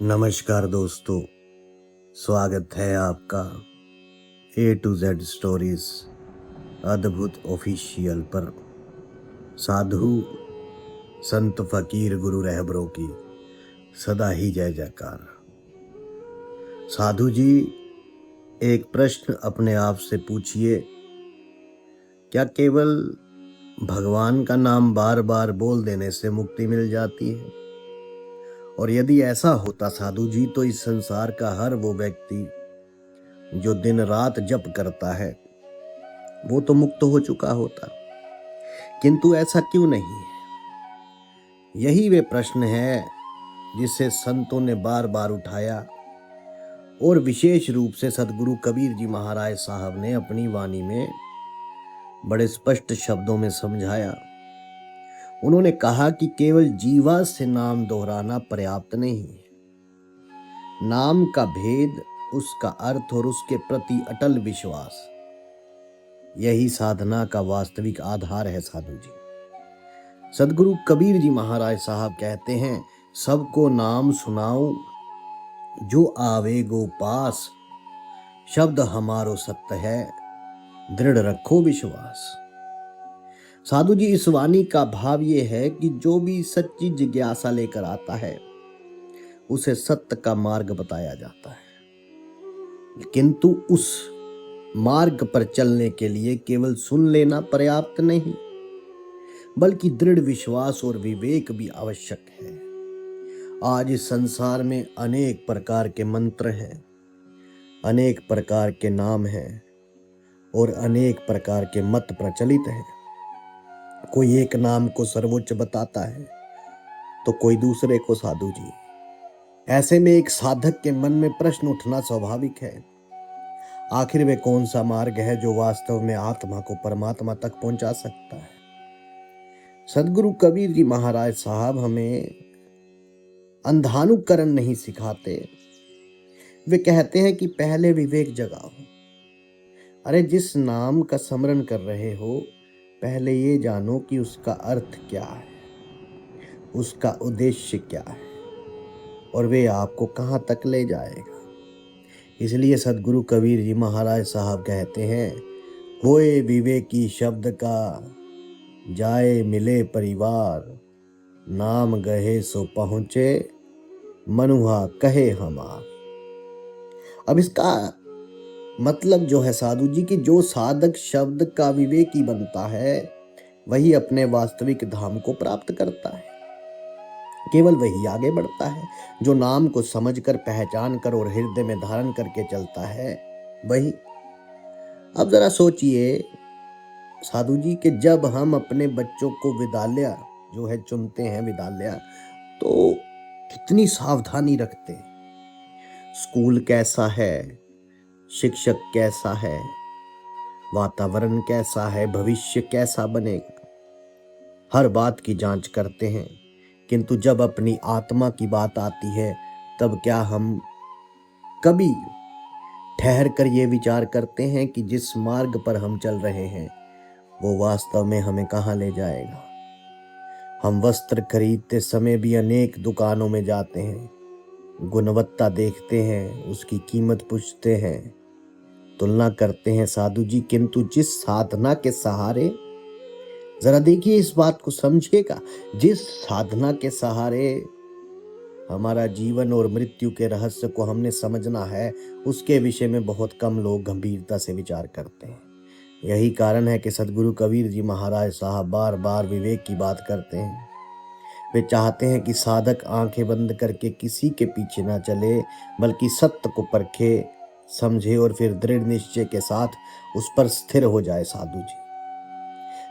नमस्कार दोस्तों, स्वागत है आपका A to Z स्टोरीज अद्भुत ऑफिशियल पर। साधु संत फकीर गुरु रहबरों की सदा ही जय जयकार। साधु जी, एक प्रश्न अपने आप से पूछिए, क्या केवल भगवान का नाम बार बार बोल देने से मुक्ति मिल जाती है? और यदि ऐसा होता साधु जी, तो इस संसार का हर वो व्यक्ति जो दिन रात जप करता है वो तो मुक्त हो चुका होता। किंतु ऐसा क्यों नहीं है? यही वे प्रश्न है जिसे संतों ने बार बार उठाया और विशेष रूप से सदगुरु कबीर जी महाराज साहब ने अपनी वाणी में बड़े स्पष्ट शब्दों में समझाया। उन्होंने कहा कि केवल जीवा से नाम दोहराना पर्याप्त नहीं है। नाम का भेद, उसका अर्थ और उसके प्रति अटल विश्वास, यही साधना का वास्तविक आधार है साधु जी। सदगुरु कबीर जी महाराज साहब कहते हैं, सबको नाम सुनाऊं जो आवे गो पास, शब्द हमारो सत्य है, दृढ़ रखो विश्वास। साधु जी, इस वाणी का भाव ये है कि जो भी सच्ची जिज्ञासा लेकर आता है उसे सत्य का मार्ग बताया जाता है, किंतु उस मार्ग पर चलने के लिए केवल सुन लेना पर्याप्त नहीं, बल्कि दृढ़ विश्वास और विवेक भी आवश्यक है। आज इस संसार में अनेक प्रकार के मंत्र हैं, अनेक प्रकार के नाम हैं और अनेक प्रकार के मत प्रचलित हैं। कोई एक नाम को सर्वोच्च बताता है तो कोई दूसरे को साधु जी। ऐसे में एक साधक के मन में प्रश्न उठना स्वाभाविक है, आखिर वे कौन सा मार्ग है जो वास्तव में आत्मा को परमात्मा तक पहुंचा सकता है? सदगुरु कबीर जी महाराज साहब हमें अंधानुकरण नहीं सिखाते। वे कहते हैं कि पहले विवेक जगाओ। अरे, जिस नाम का स्मरण कर रहे हो, पहले ये जानो कि उसका अर्थ क्या है, उसका उद्देश्य क्या है और वे आपको कहाँ तक ले जाएगा। इसलिए सदगुरु कबीर जी महाराज साहब कहते हैं, होए विवेकी शब्द का, जाए मिले परिवार, नाम गहे सो पहुंचे, मनुहा कहे हमार। अब इसका मतलब जो है साधु जी कि जो साधक शब्द का विवेकी बनता है वही अपने वास्तविक धाम को प्राप्त करता है। केवल वही आगे बढ़ता है जो नाम को समझकर, पहचान कर और हृदय में धारण करके चलता है, वही। अब जरा सोचिए साधु जी कि जब हम अपने बच्चों को विद्यालय जो है चुनते हैं, विद्यालय, तो कितनी सावधानी रखते हैं। स्कूल कैसा है, शिक्षक कैसा है, वातावरण कैसा है, भविष्य कैसा बनेगा, हर बात की जांच करते हैं। किंतु जब अपनी आत्मा की बात आती है तब क्या हम कभी ठहर कर ये विचार करते हैं कि जिस मार्ग पर हम चल रहे हैं वो वास्तव में हमें कहाँ ले जाएगा? हम वस्त्र खरीदते समय भी अनेक दुकानों में जाते हैं, गुणवत्ता देखते हैं, उसकी कीमत पूछते हैं, तुलना करते हैं साधु जी। किंतु जिस साधना के सहारे, जरा देखिए इस बात को समझिएगा, जिस साधना के सहारे हमारा जीवन और मृत्यु के रहस्य को हमने समझना है, उसके विषय में बहुत कम लोग गंभीरता से विचार करते हैं। यही कारण है कि सदगुरु कबीर जी महाराज साहब बार बार विवेक की बात करते हैं। वे चाहते हैं कि साधक आंखें बंद करके किसी के पीछे ना चले, बल्कि सत्य को परखे, समझे और फिर दृढ़ निश्चय के साथ उस पर स्थिर हो जाए साधु जी।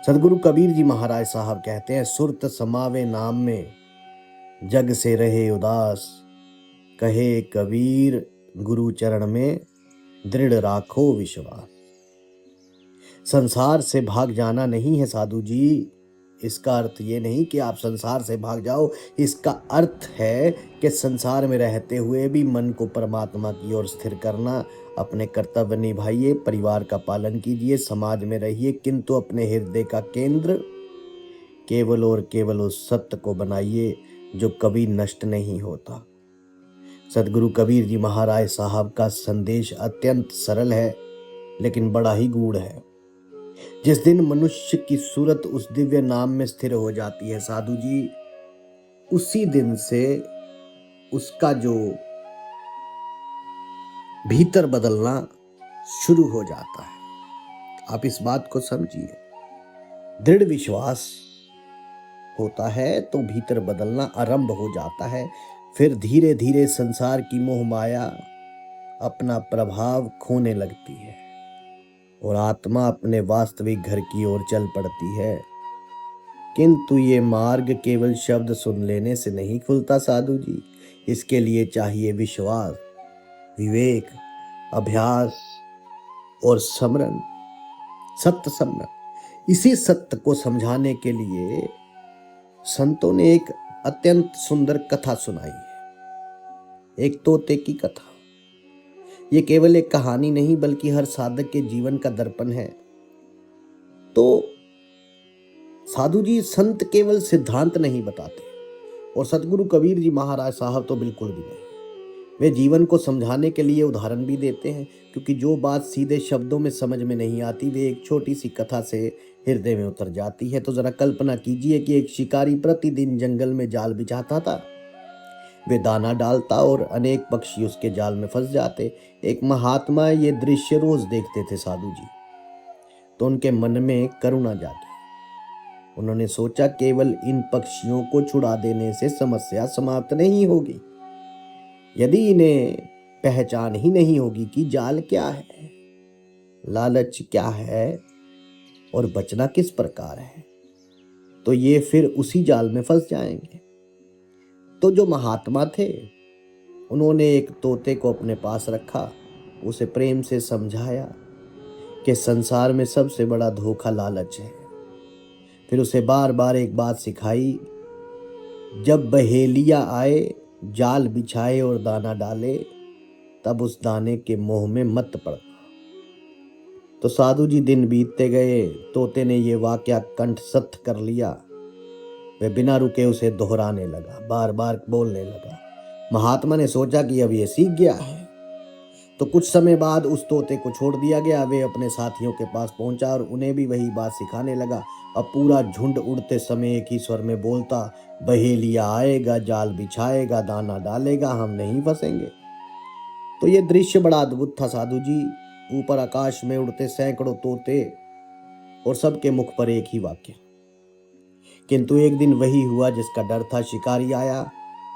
सदगुरु कबीर जी महाराज साहब कहते हैं, सुरत समावे नाम में, जग से रहे उदास, कहे कबीर गुरु चरण में, दृढ़ राखो विश्वास। संसार से भाग जाना नहीं है साधु जी। इसका अर्थ ये नहीं कि आप संसार से भाग जाओ, इसका अर्थ है कि संसार में रहते हुए भी मन को परमात्मा की ओर स्थिर करना। अपने कर्तव्य निभाइए, परिवार का पालन कीजिए, समाज में रहिए, किंतु अपने हृदय का केंद्र केवल और केवल उस सत्य को बनाइए जो कभी नष्ट नहीं होता। सदगुरु कबीर जी महाराज साहब का संदेश अत्यंत सरल है लेकिन बड़ा ही गूढ़ है। जिस दिन मनुष्य की सूरत उस दिव्य नाम में स्थिर हो जाती है साधु जी, उसी दिन से उसका जो भीतर बदलना शुरू हो जाता है। आप इस बात को समझिए। दृढ़ विश्वास होता है तो भीतर बदलना आरंभ हो जाता है। फिर धीरे धीरे संसार की मोह माया अपना प्रभाव खोने लगती है और आत्मा अपने वास्तविक घर की ओर चल पड़ती है। किंतु ये मार्ग केवल शब्द सुन लेने से नहीं खुलता साधु जी। इसके लिए चाहिए विश्वास, विवेक, अभ्यास और समरण, सत्य समरण। इसी सत्य को समझाने के लिए संतों ने एक अत्यंत सुंदर कथा सुनाई है, एक तोते की कथा। ये केवल एक कहानी नहीं बल्कि हर साधक के जीवन का दर्पण है। तो साधु जी संत केवल सिद्धांत नहीं बताते और सतगुरु कबीर जी महाराज साहब तो बिल्कुल भी नहीं। वे जीवन को समझाने के लिए उदाहरण भी देते हैं, क्योंकि जो बात सीधे शब्दों में समझ में नहीं आती वे एक छोटी सी कथा से हृदय में उतर जाती है। तो जरा कल्पना कीजिए कि एक शिकारी प्रतिदिन जंगल में जाल बिछाता था। वे दाना डालता और अनेक पक्षी उसके जाल में फंस जाते। एक महात्मा ये दृश्य रोज देखते थे साधु जी, तो उनके मन में करुणा जागी। उन्होंने सोचा केवल इन पक्षियों को छुड़ा देने से समस्या समाप्त नहीं होगी। यदि इन्हें पहचान ही नहीं होगी कि जाल क्या है, लालच क्या है और बचना किस प्रकार है, तो ये फिर उसी जाल में फंस जाएंगे। तो जो महात्मा थे उन्होंने एक तोते को अपने पास रखा, उसे प्रेम से समझाया कि संसार में सबसे बड़ा धोखा लालच है। फिर उसे बार बार एक बात सिखाई, जब बहेलिया आए, जाल बिछाए और दाना डाले, तब उस दाने के मोह में मत पड़ना। तो साधु जी दिन बीतते गए, तोते ने ये वाक्या कंठस्थ कर लिया। वे बिना रुके उसे दोहराने लगा, बार बार बोलने लगा। महात्मा ने सोचा कि अब ये सीख गया है, तो कुछ समय बाद उस तोते को छोड़ दिया गया। वे अपने साथियों के पास पहुंचा और उन्हें भी वही बात सिखाने लगा। अब पूरा झुंड उड़ते समय एक ही स्वर में बोलता, बहेलिया आएगा, जाल बिछाएगा, दाना डालेगा, हम नहीं फंसेंगे। तो ये दृश्य बड़ा अद्भुत था साधु जी। ऊपर आकाश में उड़ते सैकड़ों तोते और सबके मुख पर एक ही वाक्य। किंतु एक दिन वही हुआ जिसका डर था। शिकारी आया,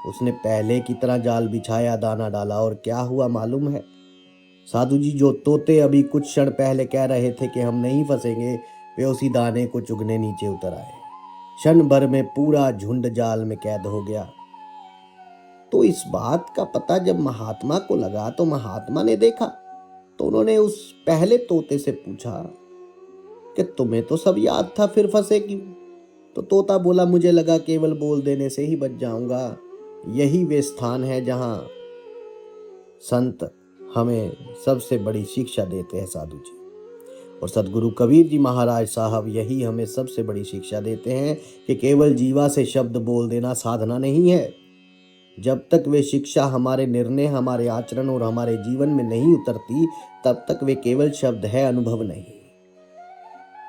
उसने पहले की तरह जाल बिछाया, दाना डाला और क्या हुआ मालूम है साधु जी? जो तोते अभी कुछ क्षण पहले कह रहे थे कि हम नहीं फंसेंगे, वे उसी दाने को चुगने नीचे उतर आए। क्षण भर में पूरा झुंड जाल में कैद हो गया। तो इस बात का पता जब महात्मा को लगा तो महात्मा ने देखा, तो उन्होंने उस पहले तोते से पूछा कि तुम्हें तो सब याद था, फिर फंसे क्यों? तो तोता बोला, मुझे लगा केवल बोल देने से ही बच जाऊंगा। यही वे स्थान है जहां संत हमें सबसे बड़ी शिक्षा देते हैं साधु जी। और सदगुरु कबीर जी महाराज साहब यही हमें सबसे बड़ी शिक्षा देते हैं कि केवल जीवा से शब्द बोल देना साधना नहीं है। जब तक वे शिक्षा हमारे निर्णय, हमारे आचरण और हमारे जीवन में नहीं उतरती, तब तक वे केवल शब्द है, अनुभव नहीं।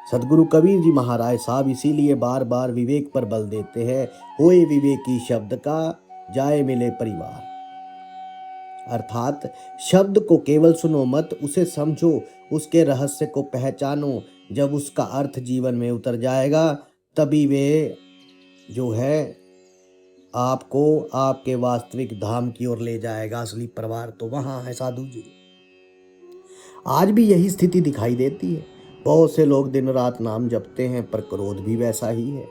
सदगुरु कबीर जी महाराज साहब इसीलिए बार बार विवेक पर बल देते हैं। होए विवेकी शब्द का, जाए मिले परिवार। अर्थात शब्द को केवल सुनो मत, उसे समझो, उसके रहस्य को पहचानो। जब उसका अर्थ जीवन में उतर जाएगा, तभी वे जो है आपको आपके वास्तविक धाम की ओर ले जाएगा। असली परिवार तो वहां है साधु जी। आज भी यही स्थिति दिखाई देती है। बहुत से लोग दिन रात नाम जपते हैं, पर क्रोध भी वैसा ही है,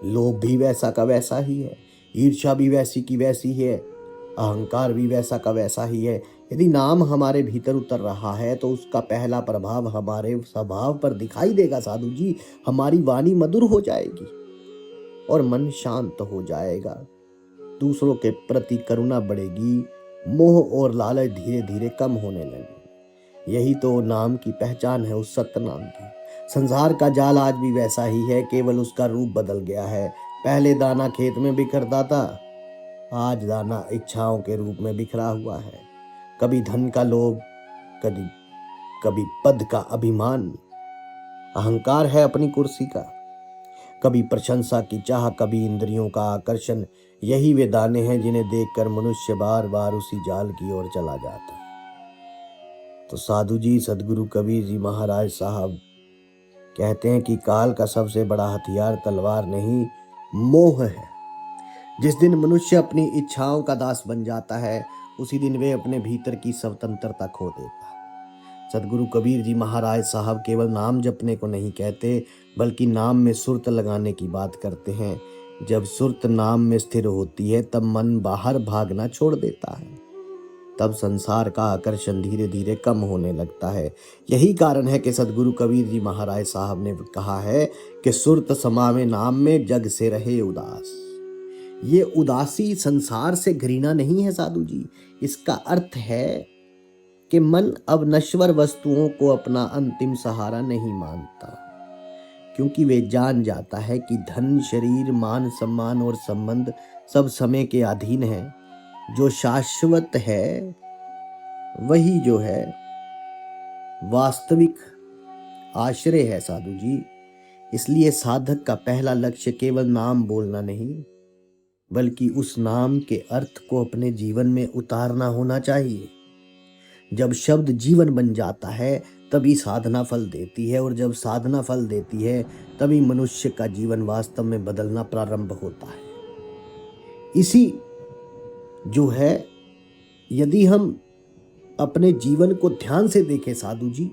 लोभ भी वैसा का वैसा ही है, ईर्ष्या भी वैसी की वैसी है, अहंकार भी वैसा का वैसा ही है। यदि नाम हमारे भीतर उतर रहा है तो उसका पहला प्रभाव हमारे स्वभाव पर दिखाई देगा साधु जी। हमारी वाणी मधुर हो जाएगी और मन शांत हो जाएगा। दूसरों के प्रति करुणा बढ़ेगी, मोह और लालच धीरे धीरे कम होने लगेगी। यही तो नाम की पहचान है, उस सत्य नाम की। संसार का जाल आज भी वैसा ही है, केवल उसका रूप बदल गया है। पहले दाना खेत में बिखरता था, आज दाना इच्छाओं के रूप में बिखरा हुआ है। कभी धन का लोभ, कभी कभी पद का अभिमान, अहंकार है अपनी कुर्सी का, कभी प्रशंसा की चाह, कभी इंद्रियों का आकर्षण। यही वे दाने हैं जिन्हें देखकर मनुष्य बार बार उसी जाल की ओर चला जाता है। तो साधु जी, सदगुरु कबीर जी महाराज साहब कहते हैं कि काल का सबसे बड़ा हथियार तलवार नहीं, मोह है। जिस दिन मनुष्य अपनी इच्छाओं का दास बन जाता है, उसी दिन वे अपने भीतर की स्वतंत्रता खो देता है। सदगुरु कबीर जी महाराज साहब केवल नाम जपने को नहीं कहते, बल्कि नाम में सुरत लगाने की बात करते हैं। जब सुरत नाम में स्थिर होती है, तब मन बाहर भागना छोड़ देता है। तब संसार का आकर्षण धीरे धीरे कम होने लगता है। यही कारण है कि सदगुरु कबीर जी महाराज साहब ने कहा है कि सुरत समावे नाम में, जग से रहे उदास। ये उदासी संसार से घृणा नहीं है साधु जी, इसका अर्थ है कि मन अब नश्वर वस्तुओं को अपना अंतिम सहारा नहीं मानता, क्योंकि वे जान जाता है कि धन, शरीर, मान, सम्मान और संबंध सब समय के अधीन है। जो शाश्वत है वही जो है वास्तविक आश्रय है साधु जी। इसलिए साधक का पहला लक्ष्य केवल नाम बोलना नहीं, बल्कि उस नाम के अर्थ को अपने जीवन में उतारना होना चाहिए। जब शब्द जीवन बन जाता है, तभी साधना फल देती है, और जब साधना फल देती है, तभी मनुष्य का जीवन वास्तव में बदलना प्रारंभ होता है। इसी जो है, यदि हम अपने जीवन को ध्यान से देखें साधु जी,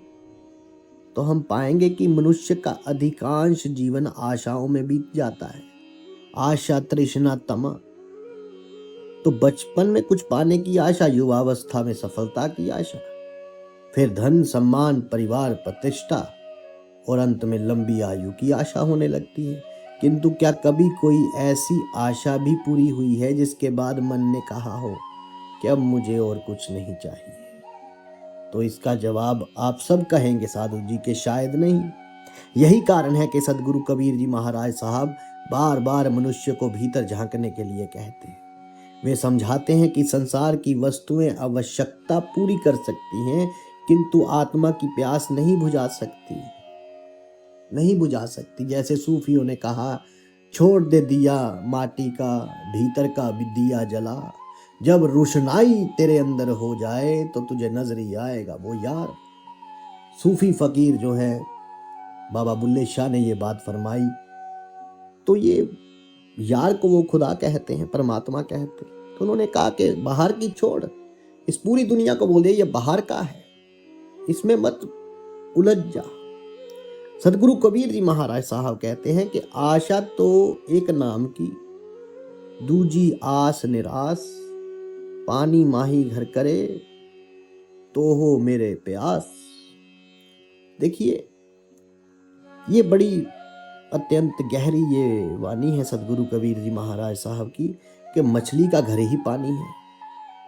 तो हम पाएंगे कि मनुष्य का अधिकांश जीवन आशाओं में बीत जाता है। आशा, तृष्णा, तमा। तो बचपन में कुछ पाने की आशा, युवावस्था में सफलता की आशा, फिर धन, सम्मान, परिवार, प्रतिष्ठा, और अंत में लंबी आयु की आशा होने लगती है। किंतु क्या कभी कोई ऐसी आशा भी पूरी हुई है जिसके बाद मन ने कहा हो कि अब मुझे और कुछ नहीं चाहिए? तो इसका जवाब आप सब कहेंगे साधु जी के शायद नहीं। यही कारण है कि सदगुरु कबीर जी महाराज साहब बार बार मनुष्य को भीतर झांकने के लिए कहते हैं। वे समझाते हैं कि संसार की वस्तुएं आवश्यकता पूरी कर सकती हैं, किंतु आत्मा की प्यास नहीं बुझा सकती। जैसे सूफियों ने कहा, छोड़ दे दिया माटी का, भीतर का भी दिया जला, जब रोशनाई तेरे अंदर हो जाए तो तुझे नजर ही आएगा वो यार। सूफी फकीर जो है बाबा बुल्ले शाह ने ये बात फरमाई। तो ये यार को वो खुदा कहते हैं, परमात्मा कहते हैं। तो उन्होंने कहा कि बाहर की छोड़, इस पूरी दुनिया को बोल दे ये बाहर का है, इसमें मत उलझ जा। सदगुरु कबीर जी महाराज साहब कहते हैं कि आशा तो एक नाम की, दूजी आस निराश, पानी माही घर करे तो हो मेरे प्यास। देखिए, ये बड़ी अत्यंत गहरी ये वाणी है सदगुरु कबीर जी महाराज साहब की, कि मछली का घर ही पानी है।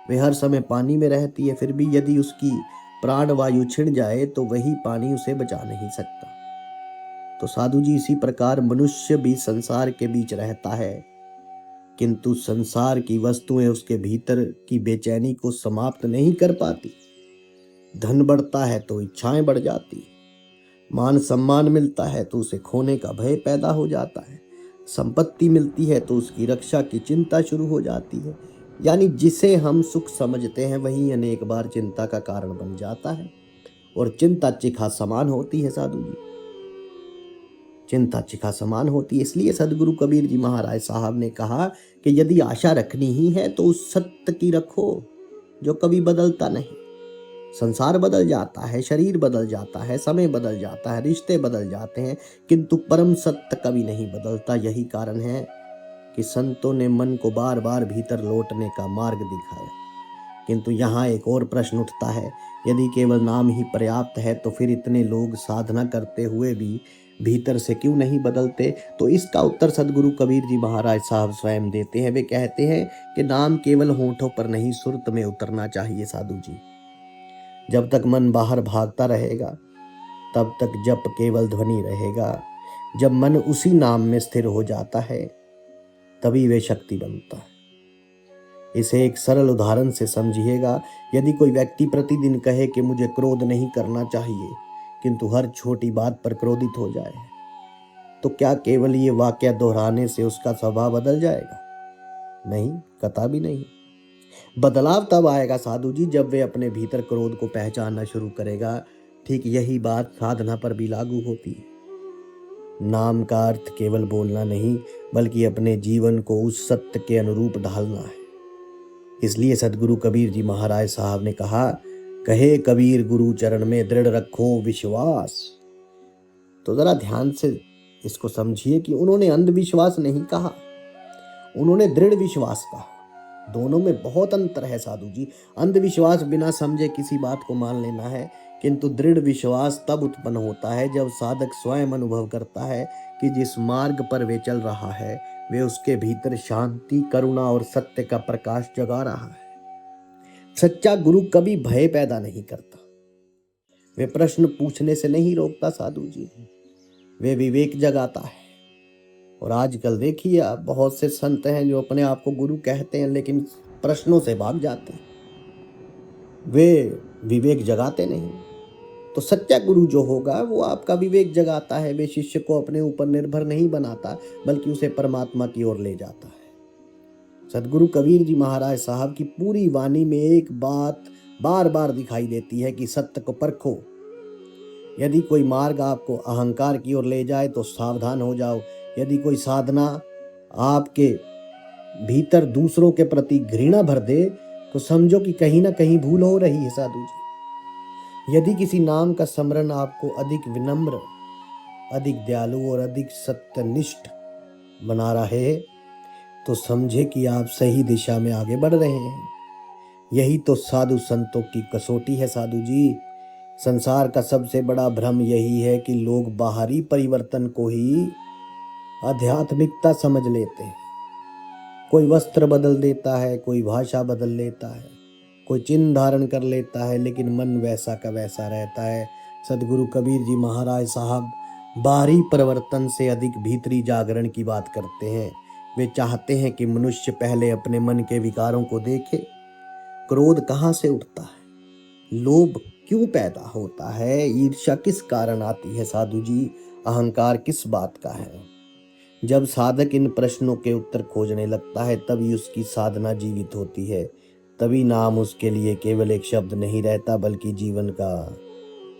वे हर समय पानी में रहती है, फिर भी यदि उसकी प्राण वायु छिड़ जाए तो वही पानी उसे बचा नहीं सकता। तो साधु जी, इसी प्रकार मनुष्य भी संसार के बीच रहता है, किंतु संसार की वस्तुएं उसके भीतर की बेचैनी को समाप्त नहीं कर पाती। धन बढ़ता है तो इच्छाएं बढ़ जाती, मान सम्मान मिलता है तो उसे खोने का भय पैदा हो जाता है, संपत्ति मिलती है तो उसकी रक्षा की चिंता शुरू हो जाती है। यानी जिसे हम सुख समझते हैं वही अनेक बार चिंता का कारण बन जाता है, और चिंता चिखा समान होती है साधु जी, चिंता चिखा समान होती है। इसलिए सदगुरु कबीर जी महाराज साहब ने कहा कि यदि आशा रखनी ही है तो उस सत्य की रखो जो कभी बदलता नहीं। संसार बदल जाता है, शरीर बदल जाता है, समय बदल जाता है, रिश्ते बदल जाते हैं, किंतु परम सत्य कभी नहीं बदलता। यही कारण है कि संतों ने मन को बार बार भीतर लौटने का मार्ग दिखाया। किंतु यहाँ एक और प्रश्न उठता है, यदि केवल नाम ही पर्याप्त है तो फिर इतने लोग साधना करते हुए भी भीतर से क्यों नहीं बदलते? तो इसका उत्तर सदगुरु कबीर जी महाराज साहब स्वयं देते हैं। वे कहते हैं कि नाम केवल होठों पर नहीं, सुरत में उतरना चाहिए साधु जी। जब तक मन बाहर भागता रहेगा तब तक जप केवल ध्वनि रहेगा। जब मन उसी नाम में स्थिर हो जाता है तभी वे शक्ति बनता है। इसे एक सरल उदाहरण से समझिएगा। यदि कोई व्यक्ति प्रतिदिन कहे कि मुझे क्रोध नहीं करना चाहिए, किंतु हर छोटी बात पर क्रोधित हो जाए, तो क्या केवल ये वाक्य दोहराने से उसका स्वभाव बदल जाएगा? नहीं, कतई नहीं। बदलाव तब आएगा साधु जी, जब वे अपने भीतर क्रोध को पहचानना शुरू करेगा। ठीक यही बात साधना पर भी लागू होती है। नाम का अर्थ केवल बोलना नहीं, बल्कि अपने जीवन को उस सत्य के अनुरूप ढालना है। इसलिए सदगुरु कबीर जी महाराज साहब ने कहा, कहे कबीर गुरु चरण में दृढ़ रखो विश्वास। तो जरा ध्यान से इसको समझिए कि उन्होंने अंधविश्वास नहीं कहा, उन्होंने दृढ़ विश्वास कहा। दोनों में बहुत अंतर है साधु जी। अंधविश्वास बिना समझे किसी बात को मान लेना है, किंतु दृढ़ विश्वास तब उत्पन्न होता है जब साधक स्वयं अनुभव करता है कि जिस मार्ग पर वे चल रहा है वे उसके भीतर शांति, करुणा और सत्य का प्रकाश जगा रहा है। सच्चा गुरु कभी भय पैदा नहीं करता, वे प्रश्न पूछने से नहीं रोकता साधु जी, वे विवेक जगाता है। और आजकल देखिए आप, बहुत से संत हैं जो अपने आप को गुरु कहते हैं लेकिन प्रश्नों से भाग जाते हैं, वे विवेक जगाते नहीं। तो सच्चा गुरु जो होगा वो आपका विवेक जगाता है, वे शिष्य को अपने ऊपर निर्भर नहीं बनाता, बल्कि उसे परमात्मा की ओर ले जाता है। सदगुरु कबीर जी महाराज साहब की पूरी वाणी में एक बात बार बार दिखाई देती है कि सत्य को परखो। यदि कोई मार्ग आपको अहंकार की ओर ले जाए तो सावधान हो जाओ। यदि कोई साधना आपके भीतर दूसरों के प्रति घृणा भर दे तो समझो कि कहीं ना कहीं भूल हो रही है साधु जी। यदि किसी नाम का स्मरण आपको अधिक विनम्र, अधिक दयालु और अधिक सत्यनिष्ठ बना रहे है तो समझे कि आप सही दिशा में आगे बढ़ रहे हैं। यही तो साधु संतों की कसौटी है साधु जी। संसार का सबसे बड़ा भ्रम यही है कि लोग बाहरी परिवर्तन को ही आध्यात्मिकता समझ लेते हैं। कोई वस्त्र बदल देता है, कोई भाषा बदल लेता है, कोई चिन्ह धारण कर लेता है, लेकिन मन वैसा का वैसा रहता है। सदगुरु कबीर जी महाराज साहब बाहरी परिवर्तन से अधिक भीतरी जागरण की बात करते हैं। वे चाहते हैं कि मनुष्य पहले अपने मन के विकारों को देखे। क्रोध कहाँ से उठता है, लोभ क्यों पैदा होता है, ईर्ष्या किस कारण आती है साधु जी, अहंकार किस बात का है। जब साधक इन प्रश्नों के उत्तर खोजने लगता है तभी उसकी साधना जीवित होती है। तभी नाम उसके लिए केवल एक शब्द नहीं रहता, बल्कि जीवन का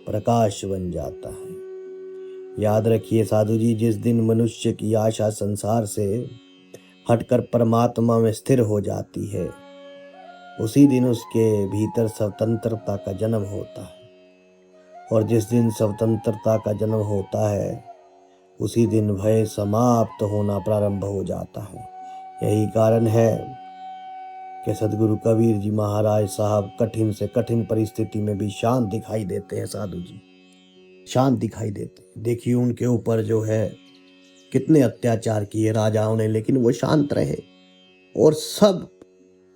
प्रकाश बन जाता है। याद रखिए साधु जी, जिस दिन मनुष्य की आशा संसार से हटकर परमात्मा में स्थिर हो जाती है, उसी दिन उसके भीतर स्वतंत्रता का जन्म होता है। और जिस दिन स्वतंत्रता का जन्म होता है उसी दिन भय समाप्त होना प्रारंभ हो जाता है। यही कारण है कि सदगुरु कबीर जी महाराज साहब कठिन से कठिन परिस्थिति में भी शांत दिखाई देते हैं साधु जी, शांत दिखाई देते हैं। देखिए उनके ऊपर जो है कितने अत्याचार किए राजाओं ने, लेकिन वो शांत रहे और सब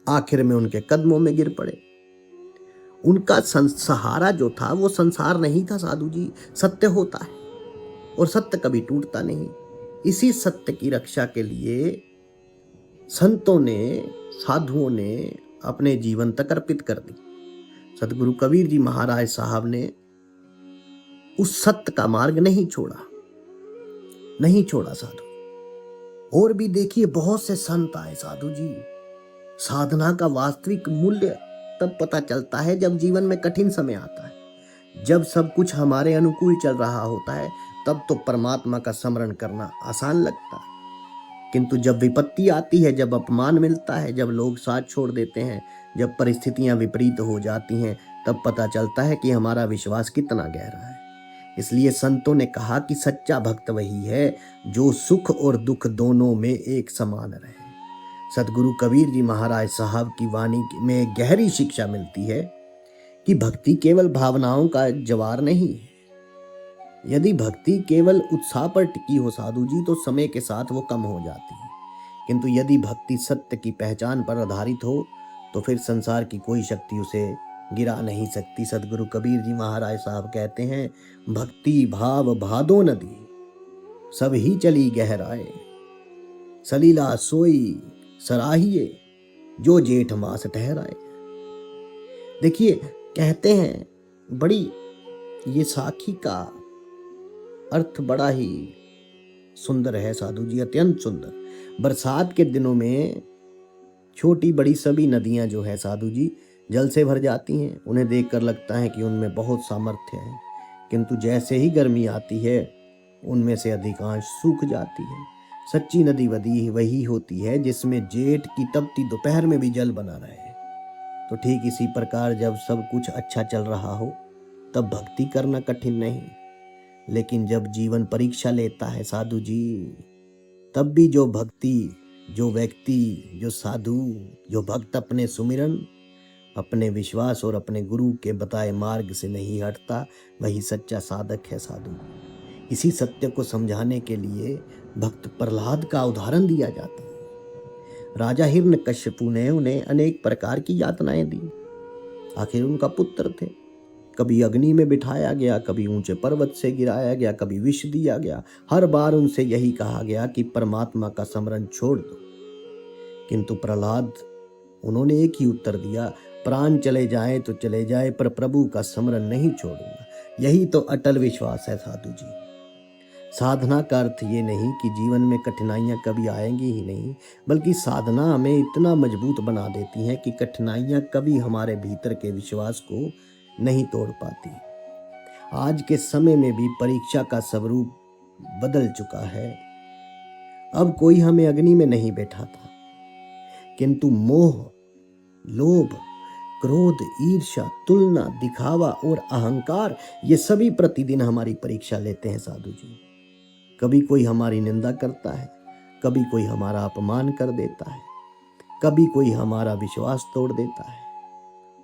आखिर में उनके कदमों में गिर पड़े। उनका सहारा जो था वो संसार नहीं था साधु जी, सत्य होता है और सत्य कभी टूटता नहीं। इसी सत्य की रक्षा के लिए संतों ने, साधुओं ने अपने जीवन तक अर्पित कर दी। सदगुरु कबीर जी महाराज साहब ने उस सत्य का मार्ग नहीं छोड़ा साधु। और भी देखिए बहुत से संत आए साधु जी। साधना का वास्तविक मूल्य तब पता चलता है जब जीवन में कठिन समय आता है। जब सब कुछ हमारे अनुकूल चल रहा होता है तब तो परमात्मा का स्मरण करना आसान लगता है, किंतु जब विपत्ति आती है, जब अपमान मिलता है, जब लोग साथ छोड़ देते हैं, जब परिस्थितियां विपरीत हो जाती हैं, तब पता चलता है कि हमारा विश्वास कितना गहरा है। इसलिए संतों ने कहा कि सच्चा भक्त वही है जो सुख और दुख दोनों में एक समान रहे। सदगुरु कबीर जी महाराज साहब की वाणी में गहरी शिक्षा मिलती है कि भक्ति केवल भावनाओं का जवार नहीं है। यदि भक्ति केवल उत्साह पर टिकी हो साधु जी तो समय के साथ वो कम हो जाती है, किंतु यदि भक्ति सत्य की पहचान पर आधारित हो तो फिर संसार की कोई शक्ति उसे गिरा नहीं सकती। सदगुरु कबीर जी महाराज साहब कहते हैं, भक्ति भाव भादो नदी सब ही चली गहराए, सलीला सोई सराहिए जो जेठ मास ठहराए। देखिए, कहते हैं बड़ी, ये साखी का अर्थ बड़ा ही सुंदर है साधु जी, अत्यंत सुंदर। बरसात के दिनों में छोटी बड़ी सभी नदियां जो है साधु जी जल से भर जाती हैं। उन्हें देखकर लगता है कि उनमें बहुत सामर्थ्य है, किंतु जैसे ही गर्मी आती है उनमें से अधिकांश सूख जाती है। सच्ची नदी वही होती है जिसमें जेठ की तपती दोपहर में भी जल बना रहे। तो ठीक इसी प्रकार जब सब कुछ अच्छा चल रहा हो तब भक्ति करना कठिन नहीं, लेकिन जब जीवन परीक्षा लेता है साधु जी, तब भी जो भक्ति, जो व्यक्ति, जो साधु, जो भक्त अपने सुमिरन, अपने विश्वास और अपने गुरु के बताए मार्ग से नहीं हटता, वही सच्चा साधक है साधु। इसी सत्य को समझाने के लिए भक्त प्रहलाद का उदाहरण दिया जाता है। राजा हिरण्यकश्यपु ने उन्हें अनेक प्रकार की यातनाएं दी। आखिर उनका पुत्र थे। कभी अग्नि में बिठाया गया, कभी ऊंचे पर्वत से गिराया गया, कभी विष दिया गया। हर बार उनसे यही कहा गया कि परमात्मा का स्मरण छोड़ दो, किंतु प्रहलाद, उन्होंने एक ही उत्तर दिया, प्राण चले जाए तो चले जाए, पर प्रभु का स्मरण नहीं छोड़ूंगा। यही तो अटल विश्वास है साधु जी। साधना का अर्थ ये नहीं कि जीवन में कठिनाइयां कभी आएंगी ही नहीं, बल्कि साधना हमें इतना मजबूत बना देती है कि कठिनाइयां कभी हमारे भीतर के विश्वास को नहीं तोड़ पाती। आज के समय में भी परीक्षा का स्वरूप बदल चुका है। अब कोई हमें अग्नि में नहीं बैठाता, किंतु मोह, लोभ, क्रोध, ईर्ष्या, तुलना, दिखावा और अहंकार, ये सभी प्रतिदिन हमारी परीक्षा लेते हैं साधु जी। कभी कोई हमारी निंदा करता है, कभी कोई हमारा अपमान कर देता है, कभी कोई हमारा विश्वास तोड़ देता है,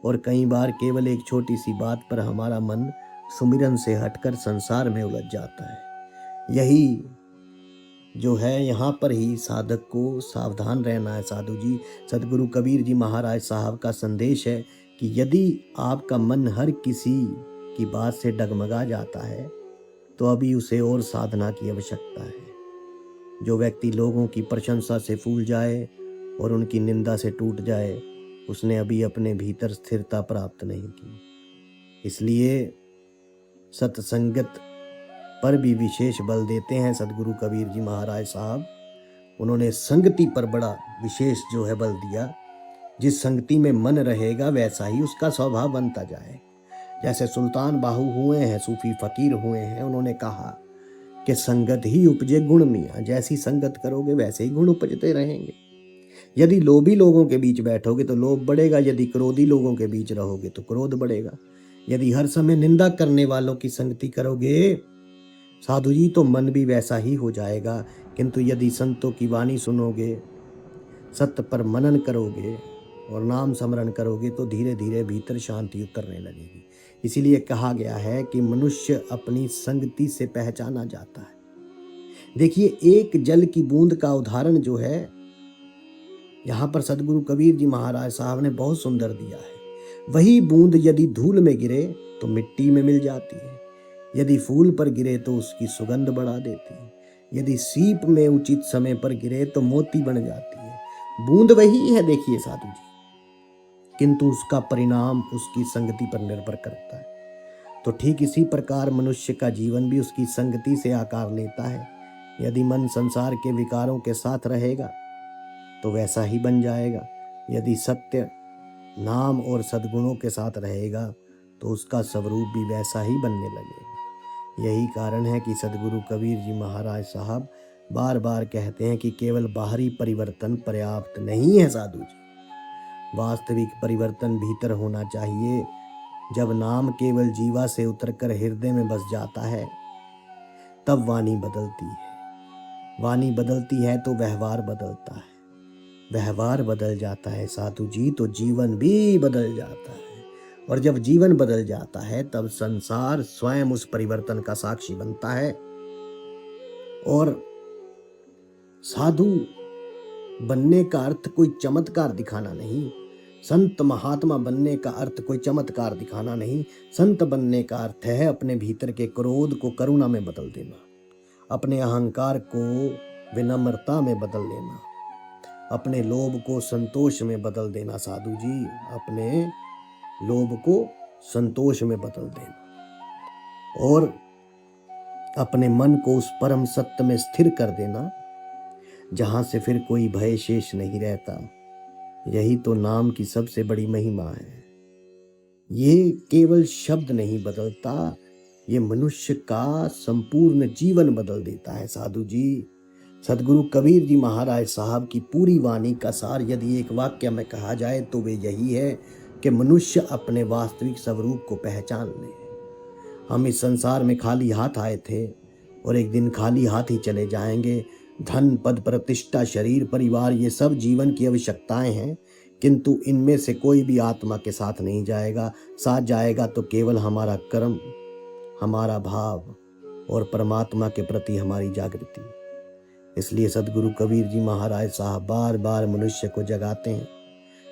और कई बार केवल एक छोटी सी बात पर हमारा मन सुमिरन से हटकर संसार में उलझ जाता है। यही जो है, यहाँ पर ही साधक को सावधान रहना है साधु जी। सदगुरु कबीर जी महाराज साहब का संदेश है कि यदि आपका मन हर किसी की बात से डगमगा जाता है तो अभी उसे और साधना की आवश्यकता है। जो व्यक्ति लोगों की प्रशंसा से फूल जाए और उनकी निंदा से टूट जाए, उसने अभी अपने भीतर स्थिरता प्राप्त नहीं की। इसलिए सत्संगत पर भी विशेष बल देते हैं सदगुरु कबीर जी महाराज साहब। उन्होंने संगति पर बड़ा विशेष जो है बल दिया। जिस संगति में मन रहेगा वैसा ही उसका स्वभाव बनता जाए। जैसे सुल्तान बाहू हुए हैं, सूफी फकीर हुए हैं, उन्होंने कहा कि संगत ही उपजे गुण मियाँ। जैसी संगत करोगे वैसे ही गुण उपजते रहेंगे। यदि लोभी लोगों के बीच बैठोगे तो लोभ बढ़ेगा, यदि क्रोधी लोगों के बीच रहोगे तो क्रोध बढ़ेगा। यदि हर समय निंदा करने वालों की संगति करोगे साधु जी तो मन भी वैसा ही हो जाएगा। किंतु यदि संतों की वाणी सुनोगे, सत्य पर मनन करोगे और नाम स्मरण करोगे तो धीरे धीरे भीतर शांति उतरने लगेगी। इसीलिए कहा गया है कि मनुष्य अपनी संगति से पहचाना जाता है। देखिए, एक जल की बूंद का उदाहरण जो है यहाँ पर सदगुरु कबीर जी महाराज साहब ने बहुत सुंदर दिया है। वही बूंद यदि धूल में गिरे तो मिट्टी में मिल जाती है, यदि फूल पर गिरे तो उसकी सुगंध बढ़ा देती है, यदि सीप में उचित समय पर गिरे तो मोती बन जाती है। बूंद वही है देखिए साधु जी, किंतु उसका परिणाम उसकी संगति पर निर्भर करता है। तो ठीक इसी प्रकार मनुष्य का जीवन भी उसकी संगति से आकार लेता है। यदि मन संसार के विकारों के साथ रहेगा तो वैसा ही बन जाएगा, यदि सत्य, नाम और सद्गुणों के साथ रहेगा तो उसका स्वरूप भी वैसा ही बनने लगेगा। यही कारण है कि सदगुरु कबीर जी महाराज साहब बार बार कहते हैं कि केवल बाहरी परिवर्तन पर्याप्त नहीं है साधु जी, वास्तविक परिवर्तन भीतर होना चाहिए। जब नाम केवल जीवा से उतरकर हृदय में बस जाता है तब वाणी बदलती है। वाणी बदलती है तो व्यवहार बदलता है, व्यवहार बदल जाता है साधु जी तो जीवन भी बदल जाता है। और जब जीवन बदल जाता है तब संसार स्वयं उस परिवर्तन का साक्षी बनता है। और साधु बनने का अर्थ कोई चमत्कार दिखाना नहीं, संत महात्मा बनने का अर्थ कोई चमत्कार दिखाना नहीं। संत बनने का अर्थ है अपने भीतर के क्रोध को करुणा में बदल देना, अपने अहंकार को विनम्रता में बदल लेना, अपने लोभ को संतोष में बदल देना साधु जी, अपने लोभ को संतोष में बदल देना और अपने मन को उस परम सत्य में स्थिर कर देना जहां से फिर कोई भय शेष नहीं रहता। यही तो नाम की सबसे बड़ी महिमा है। ये केवल शब्द नहीं बदलता, ये मनुष्य का संपूर्ण जीवन बदल देता है साधु जी। सदगुरु कबीर जी महाराज साहब की पूरी वाणी का सार यदि एक वाक्य में कहा जाए तो वे यही है कि मनुष्य अपने वास्तविक स्वरूप को पहचान ले। हम इस संसार में खाली हाथ आए थे और एक दिन खाली हाथ ही चले जाएंगे। धन, पद, प्रतिष्ठा, शरीर, परिवार, ये सब जीवन की आवश्यकताएं हैं, किंतु इनमें से कोई भी आत्मा के साथ नहीं जाएगा। साथ जाएगा तो केवल हमारा कर्म, हमारा भाव और परमात्मा के प्रति हमारी जागृति। इसलिए सदगुरु कबीर जी महाराज साहब बार बार मनुष्य को जगाते हैं।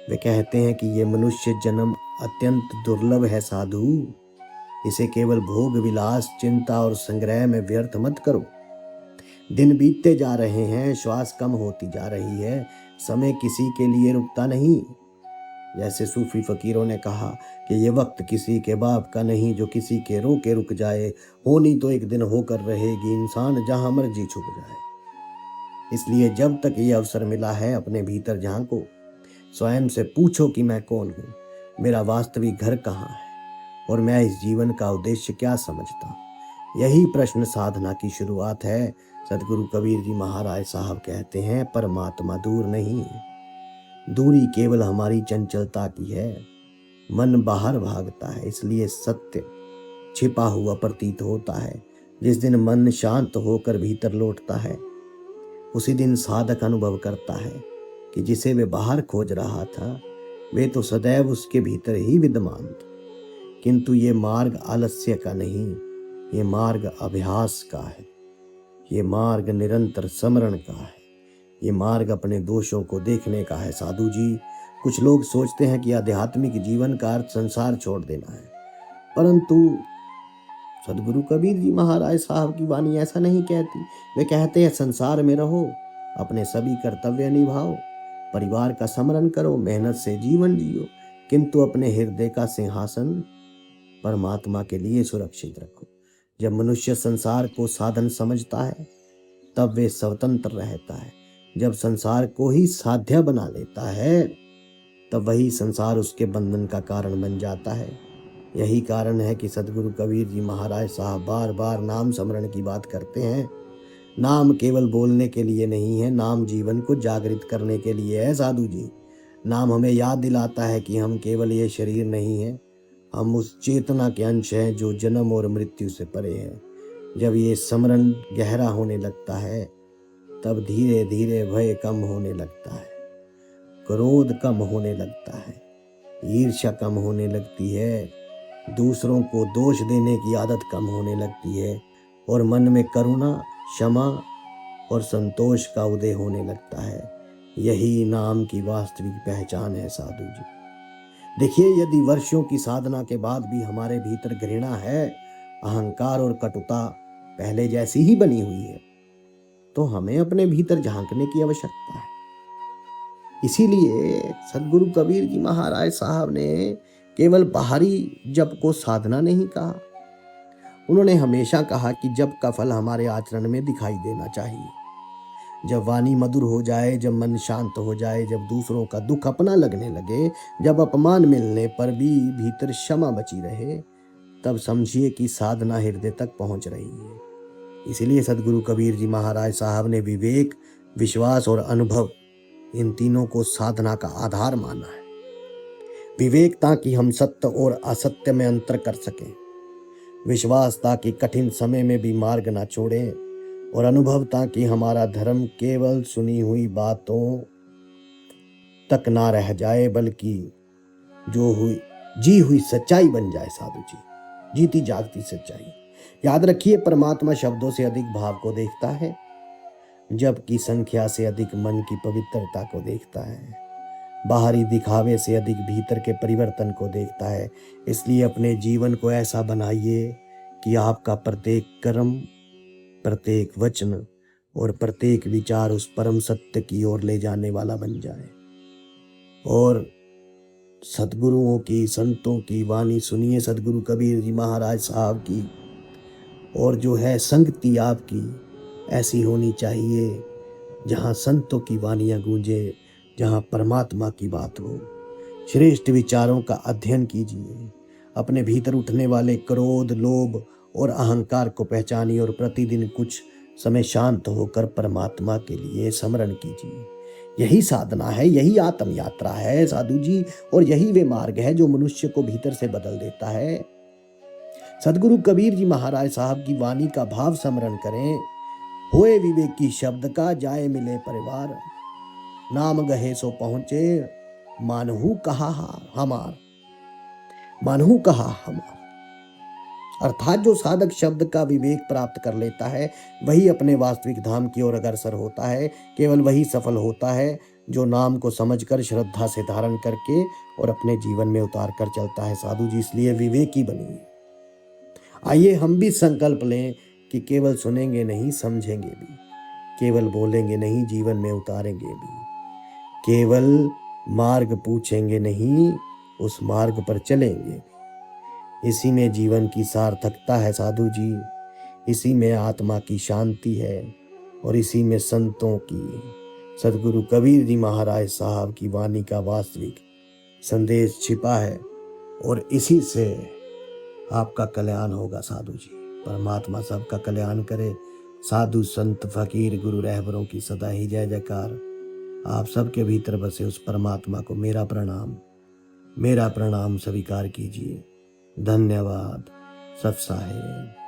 वे कहते हैं कि ये मनुष्य जन्म अत्यंत दुर्लभ है साधु, इसे केवल भोग विलास, चिंता और संग्रह में व्यर्थ मत करो। दिन बीतते जा रहे हैं, श्वास कम होती जा रही है, समय किसी के लिए रुकता नहीं। जैसे सूफी फकीरों ने कहा कि ये वक्त किसी के बाप का नहीं जो किसी के रोके रुक जाए, होनी तो एक दिन होकर रहेगी, इंसान जहां मर्जी छुप जाए। इसलिए जब तक ये अवसर मिला है अपने भीतर झांको, स्वयं से पूछो कि मैं कौन हूँ, मेरा वास्तविक घर कहाँ है और मैं इस जीवन का उद्देश्य क्या समझता हूँ। यही प्रश्न साधना की शुरुआत है। सदगुरु कबीर जी महाराज साहब कहते हैं, परमात्मा दूर नहीं, दूरी केवल हमारी चंचलता की है। मन बाहर भागता है, इसलिए सत्य छिपा हुआ प्रतीत होता है। जिस दिन मन शांत होकर भीतर लौटता है, उसी दिन साधक अनुभव करता है कि जिसे वे बाहर खोज रहा था वे तो सदैव उसके भीतर ही विद्यमान था। किंतु ये मार्ग आलस्य का नहीं, ये मार्ग अभ्यास का है, ये मार्ग निरंतर स्मरण का है, ये मार्ग अपने दोषों को देखने का है साधु जी। कुछ लोग सोचते हैं कि आध्यात्मिक जीवन का अर्थ संसार छोड़ देना है, परंतु सदगुरु कबीर जी महाराज साहब की वाणी ऐसा नहीं कहती। वे कहते हैं संसार में रहो, अपने सभी कर्तव्य निभाओ, परिवार का स्मरण करो, मेहनत से जीवन जियो, किंतु अपने हृदय का सिंहासन परमात्मा के लिए सुरक्षित रखो। जब मनुष्य संसार को साधन समझता है तब वे स्वतंत्र रहता है। जब संसार को ही साध्य बना लेता है तब वही संसार उसके बंधन का कारण बन जाता है। यही कारण है कि सदगुरु कबीर जी महाराज साहब बार बार नाम स्मरण की बात करते हैं। नाम केवल बोलने के लिए नहीं है, नाम जीवन को जागृत करने के लिए है साधु जी। नाम हमें याद दिलाता है कि हम केवल ये शरीर नहीं है, हम उस चेतना के अंश हैं जो जन्म और मृत्यु से परे है। जब ये स्मरण गहरा होने लगता है तब धीरे धीरे भय कम होने लगता है, क्रोध कम होने लगता है, ईर्ष्या कम होने लगती है, दूसरों को दोष देने की आदत कम होने लगती है और मन में करुणा, क्षमा और संतोष का उदय होने लगता है। यही नाम की वास्तविक पहचान है साधु जी। देखिए, यदि वर्षों की साधना के बाद भी हमारे भीतर घृणा है, अहंकार और कटुता पहले जैसी ही बनी हुई है, तो हमें अपने भीतर झांकने की आवश्यकता है। इसीलिए सदगुरु कबीर जी महाराज साहब ने केवल बाहरी जप को साधना नहीं कहा, उन्होंने हमेशा कहा कि जप का फल हमारे आचरण में दिखाई देना चाहिए। जब वाणी मधुर हो जाए, जब मन शांत हो जाए, जब दूसरों का दुख अपना लगने लगे, जब अपमान मिलने पर भी भीतर क्षमा बची रहे, तब समझिए कि साधना हृदय तक पहुंच रही है। इसीलिए सदगुरु कबीर जी महाराज साहब ने विवेक, विश्वास और अनुभव, इन तीनों को साधना का आधार माना है। विवेक ताकि हम सत्य और असत्य में अंतर कर सकें, विश्वास ताकि कठिन समय में भी मार्ग ना छोड़ें, और अनुभव ताकि हमारा धर्म केवल सुनी हुई बातों तक ना रह जाए बल्कि जो हुई जी हुई सच्चाई बन जाए साधु जी, जीती जागती सच्चाई। याद रखिए, परमात्मा शब्दों से अधिक भाव को देखता है, जबकि संख्या से अधिक मन की पवित्रता को देखता है, बाहरी दिखावे से अधिक भीतर के परिवर्तन को देखता है। इसलिए अपने जीवन को ऐसा बनाइए कि आपका प्रत्येक कर्म, प्रत्येक वचन, और प्रत्येक विचार उस परम सत्य की ओर ले जाने वाला बन जाए। और सद्गुरुओं की, संतों की वाणी सुनिए, सद्गुरु कबीर जी महाराज साहब की, और जो है संगति आपकी ऐसी होनी चाहिए जहाँ संतों की वाणियाँ गूंजे, जहाँ परमात्मा की बात हो। श्रेष्ठ विचारों का अध्ययन कीजिए, अपने भीतर उठने वाले क्रोध, लोभ और अहंकार को पहचानिए और प्रतिदिन कुछ समय शांत होकर परमात्मा के लिए स्मरण कीजिए। यही साधना है, यही आत्म यात्रा है साधु जी, और यही वे मार्ग है जो मनुष्य को भीतर से बदल देता है। सदगुरु कबीर जी महाराज साहब की वाणी का भाव स्मरण करें। होए विवेकी शब्द का जाए मिले परिवार, नाम गहे सो पहुंचे मानहु कहा हमार, मानहु कहा हमार। अर्थात जो साधक शब्द का विवेक प्राप्त कर लेता है वही अपने वास्तविक धाम की ओर अग्रसर होता है। केवल वही सफल होता है जो नाम को समझकर श्रद्धा से धारण करके और अपने जीवन में उतार कर चलता है। साधु जी, इसलिए विवेकी बनिए। आइए हम भी संकल्प लें कि केवल सुनेंगे नहीं, समझेंगे भी। केवल बोलेंगे नहीं, जीवन में उतारेंगे भी। केवल मार्ग पूछेंगे नहीं, उस मार्ग पर चलेंगे। इसी में जीवन की सार्थकता है साधु जी, इसी में आत्मा की शांति है, और इसी में संतों की, सदगुरु कबीर जी महाराज साहब की वाणी का वास्तविक संदेश छिपा है। और इसी से आपका कल्याण होगा साधु जी। परमात्मा सबका कल्याण करे। साधु संत फकीर गुरु रहबरों की सदा ही जय जयकार। आप सबके भीतर बसे उस परमात्मा को मेरा प्रणाम स्वीकार कीजिए। धन्यवाद। सत साहेब।